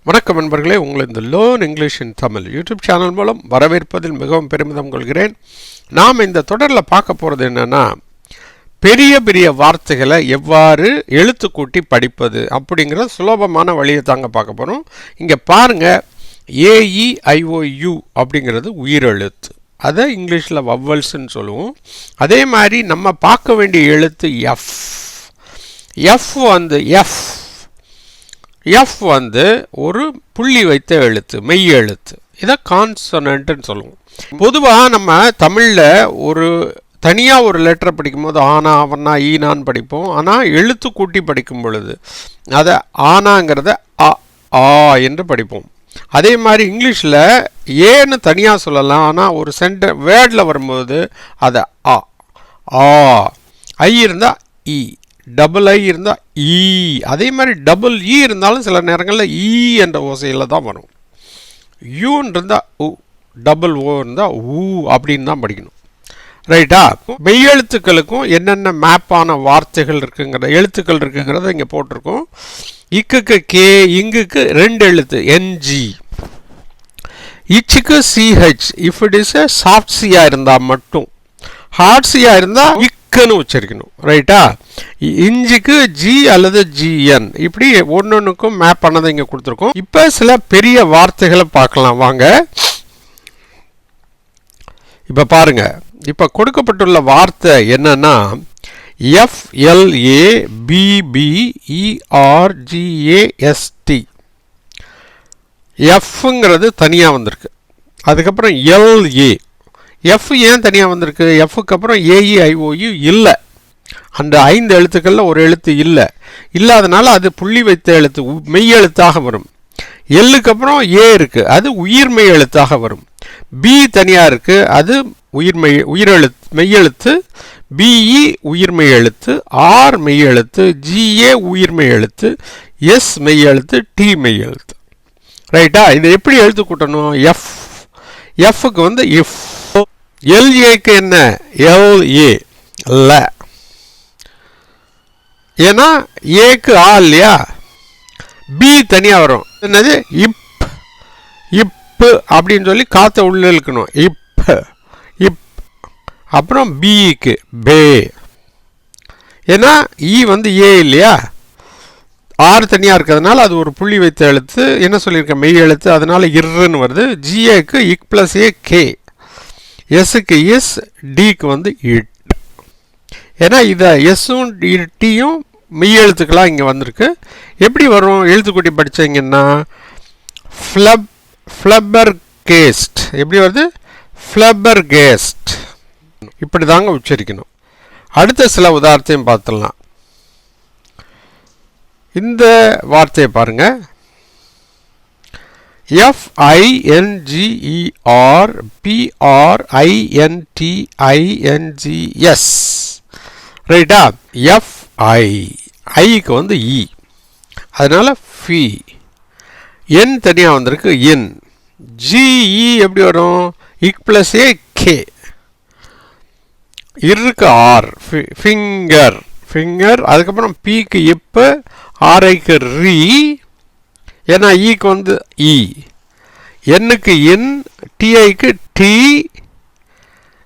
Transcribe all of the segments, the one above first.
வணக்கம் நண்பர்களே, உங்களை இந்த லேர்ன் இங்கிலீஷ் இன் தமிழ் யூடியூப் சேனல் மூலம் வரவேற்பதில் மிகவும் பெருமிதம் கொள்கிறேன். நாம் இந்த தொடரில் பார்க்க போகிறது என்னென்னா, பெரிய பெரிய வார்த்தைகளை எவ்வாறு எழுத்து கூட்டி படிப்பது அப்படிங்கிற சுலபமான வழியை தாங்க பார்க்க போகிறோம். இங்கே பாருங்கள், AEIOU அப்படிங்கிறது உயிரெழுத்து. அதை இங்கிலீஷில் வவ்வல்ஸ்ன்னு சொல்லுவோம். அதே மாதிரி நம்ம பார்க்க வேண்டிய எழுத்து எஃப் வந்து ஒரு புள்ளி வைத்த எழுத்து, மெய் எழுத்து. இதை கான்சனன்ட்னு சொல்லுவோம். பொதுவாக நம்ம தமிழில் தனியாக ஒரு லெட்டரை படிக்கும்போது ஆனா அவனா ஈனான்னு படிப்போம். ஆனால் எழுத்து கூட்டி படிக்கும் பொழுது அதை ஆனாங்கிறத ஆ என்று படிப்போம். அதே மாதிரி இங்கிலீஷில் ஏன்னு தனியாக சொல்லலாம். ஆனால் ஒரு வேர்டில் வரும்போது அதை ஆ ஐ இருந்தால் இ, டபுள் ஐ இருந்தால் ஈ, அதே மாதிரி டபுள் இ இருந்தாலும் சில நேரங்களில் ஈ என்ற ஓசையில் தான் வரும். யூன்னு இருந்தால் உ, டபுள் ஓ இருந்தால் ஊ அப்படின்னு தான் படிக்கணும். ரைட்டா? மெய்யெழுத்துக்களுக்கும் என்னென்ன மேப்பான வார்த்தைகள் எழுத்துக்கள் இருக்குங்கிறத இங்கே போட்டிருக்கோம். இக்குக்கு கே, இங்குக்கு 2 எழுத்து NG, இச்சுக்கு CH. If it is soft சியாக இருந்தால் மட்டும், ஹார்ட் சியாக இருந்தால் இக்குன்னு உச்சரிக்கணும். ரைட்டா? இஞ்சிக்கு G அல்லது GN, இப்படி ஒன்னொன்னுக்கும் மேப் பண்ணதை இங்கே கொடுத்துருக்கோம். இப்போ சில பெரிய வார்த்தைகளை பார்க்கலாம் வாங்க. இப்போ பாருங்க, இப்போ கொடுக்கப்பட்டுள்ள வார்த்தை என்னன்னா FLABBERGAST. எஃப்ங்கிறது தனியாக வந்திருக்கு. அதுக்கப்புறம் LA. எஃப் ஏன் தனியாக வந்திருக்கு? எஃப்க்கு அப்புறம் AEIOU இல்லை. அந்த 5 எழுத்துக்களில் ஒரு எழுத்து இல்லாதனால அது புள்ளி வைத்த எழுத்து, மெய் எழுத்தாக வரும். எல்லுக்கு அப்புறம் ஏ இருக்குது, அது உயிர்மெய் எழுத்தாக வரும். பி தனியாக இருக்குது, அது மெய்யெழுத்து. BE உயிர்மெய் எழுத்து, R மெய் எழுத்து, GA உயிர்மெய் எழுத்து, S மெய் எழுத்து, T மெய் எழுத்து. ரைட்டா? இதை எப்படி எழுத்து கூட்டணும்? எஃப்க்கு வந்து இஃப். LAக்கு என்ன? LA ல. ஏன்னா ஏக்கு ஆ இல்லையா? பி தனியாக வரும். என்னது? இப்பு அப்படின்னு சொல்லி காற்றை உள்ள இழுக்கணும். இப். அப்புறம் பிக்கு பே. ஏன்னா இ வந்து ஏ இல்லையா? ஆறு தனியாக இருக்கிறதுனால அது ஒரு புள்ளி வைத்த எழுத்து. என்ன சொல்லியிருக்கேன்? மெய் எழுத்து, அதனால இர்ன்னு வருது. GAக்கு இக் ப்ளஸ் ஏ கே. எஸ்ஸுக்கு இஸ், டிக்கு வந்து இட். ஏன்னா இதை எஸ்ஸும் டியும் மெய் எழுத்துக்களாக இங்கே வந்திருக்கு. எப்படி வரும் எழுத்துக்கூட்டி படித்தீங்கன்னா? ஃப்ளப்பர்கேஸ்ட். எப்படி வருது? ஃப்ளப்பர்கேஸ்ட். இப்படி தாங்க உச்சரிக்கணும். அடுத்த சில உதாரணத்தையும் பார்த்துடலாம். இந்த வார்த்தையை பாருங்க, FINGERPRINTINGS. ரைட்டா? FI, ஐக்கு வந்து இ, அதனால ஃபி. என் தனியாக வந்திருக்கு, இன். GE எப்படி வரும்? இக் ப்ளஸ் ஏ கே. இருக்கு ஆர், ஃபிங்கர். அதுக்கப்புறம் பிக்கு இப்பு, ஆர்ஐக்கு ரீ. ஏன்னா ஈக்கு வந்து இ. என்னுக்கு இன், டிஐக்கு டி.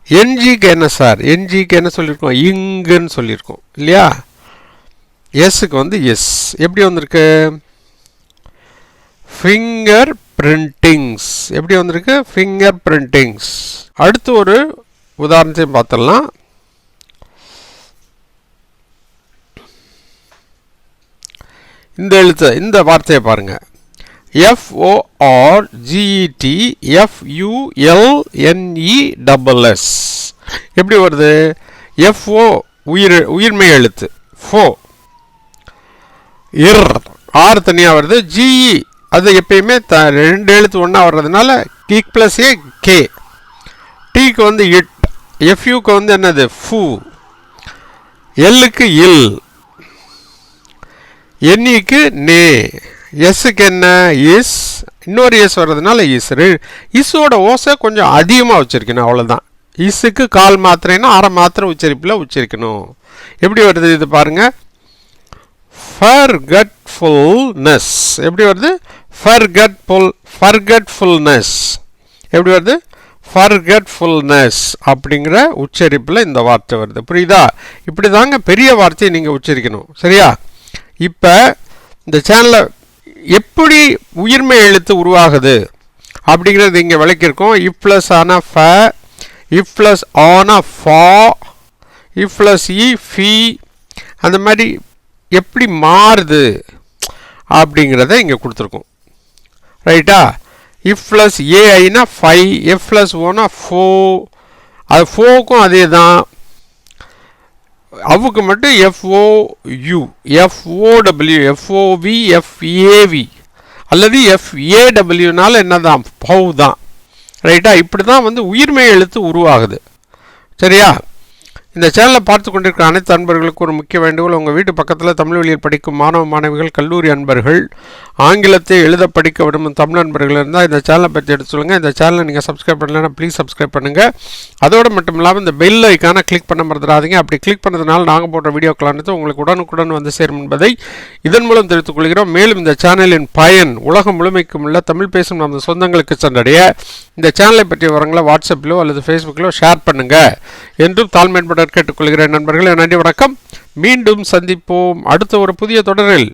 NGக்கு என்ன சார்? NGக்கு என்ன சொல்லியிருக்கோம்? இங்குன்னு சொல்லியிருக்கோம் இல்லையா? எஸ்ஸுக்கு வந்து எஸ். எப்படி வந்திருக்கு? Finger printings. எப்படி வந்திருக்கு? Finger printings. அடுத்து ஒரு உதாரணத்தையும் பார்த்துடலாம். இந்த இந்த வார்த்தையை பாருங்க, FORGETFULNESS. எப்படி வருது? FO உயிர்மெய் எழுத்து, ஃபோ. ஆறு தனியாக வருது. GE அது எப்பயுமே 2 எழுத்து ஒன்றா வர்றதுனால கிக் ப்ளஸ் ஏ கே. டிக்கு வந்து இட். FUக்கு வந்து என்னது? ஃபூ. எல்லுக்கு இல். NEக்கு நே. எஸ்ஸுக்கு என்ன? இஸ். இன்னொரு எஸ் வர்றதுனால இஸ். இஸ்ஸோட ஓசை கொஞ்சம் அதிகமாக உச்சரிக்கணும், அவ்வளோதான். இஸ்ஸுக்கு கால் மாத்திரைன்னா அரை மாத்திரை உச்சரிப்பில் உச்சரிக்கணும். எப்படி வருது இது பாருங்க? ஃபர்கட்ஃபுல்னஸ். எப்படி வருது? forgetfulness எப்படி வருது? forgetfulness அப்படிங்கிற உச்சரிப்பில் இந்த வார்த்தை வருது. புரியுதா? இப்படி தாங்க பெரிய வார்த்தையை நீங்கள் உச்சரிக்கணும். சரியா? இப்போ இந்த சேனலில் எப்படி உயிர்மை எழுத்து உருவாகுது அப்படிங்கிறது இங்கே விளக்கியிருக்கோம். இஃப் ப்ளஸ் ஆன ஃப, இஃப் ப்ளஸ் ஆன ஃபா, இஃப் ப்ளஸ் இ ஃபி, அந்த மாதிரி எப்படி மாறுது அப்படிங்கிறத இங்கே கொடுத்துருக்கோம். ரைட்டா? இஃப் ப்ளஸ் ஏஐனா 5, எஃப் ப்ளஸ் ஓனா 4, அது ஃபோக்கும் அதே தான். அவுக்கு மட்டும் FOU, FOW, FOV, FAV அல்லது FAWனால என்ன தான்? பவு தான். ரைட்டா? இப்படி தான் வந்து உயிர்மை எழுத்து உருவாகுது. சரியா? இந்த சேனலை பார்த்து கொண்டிருக்கிற அனைத்து அன்பர்களுக்கு ஒரு முக்கிய வேண்டுகோள். உங்கள் வீட்டு பக்கத்தில் தமிழ் வழியில் படிக்கும் மாணவ மாணவிகள், கல்லூரி அன்பர்கள், ஆங்கிலத்தை எழுத படிக்க விரும்பும் தமிழ் அன்பர்கள் இருந்தால் இந்த சேனலை பற்றி எடுத்து சொல்லுங்கள். இந்த சேனலை நீங்கள் சப்ஸ்கிரைப் பண்ணலைன்னா ப்ளீஸ் சப்ஸ்கிரைப் பண்ணுங்கள். அதோடு மட்டும் இல்லாமல் இந்த பெல் ஐக்கானை கிளிக் பண்ண மறந்துடாதீங்க. அப்படி கிளிக் பண்ணதுனால நாங்கள் போடுற வீடியோக்களானது உங்களுக்கு உடனுக்குடன் வந்து சேரும் என்பதை இதன் மூலம் தெரிவித்துக் கொள்கிறோம். மேலும் இந்த சேனலின் பயன் உலகம் முழுமைக்கும் உள்ள தமிழ் பேசும் நமது சொந்தங்களுக்கு சென்றடைய இந்த சேனலை பற்றிய விவரங்களை வாட்ஸ்அப்பிலோ அல்லது ஃபேஸ்புக்கிலோ ஷேர் பண்ணுங்கள் என்றும் தாழ்மையுடன் கேட்டுக்கொள்கிறேன். நண்பர்களே, நன்றி, வணக்கம். மீண்டும் சந்திப்போம் அடுத்த ஒரு புதிய தொடரில்.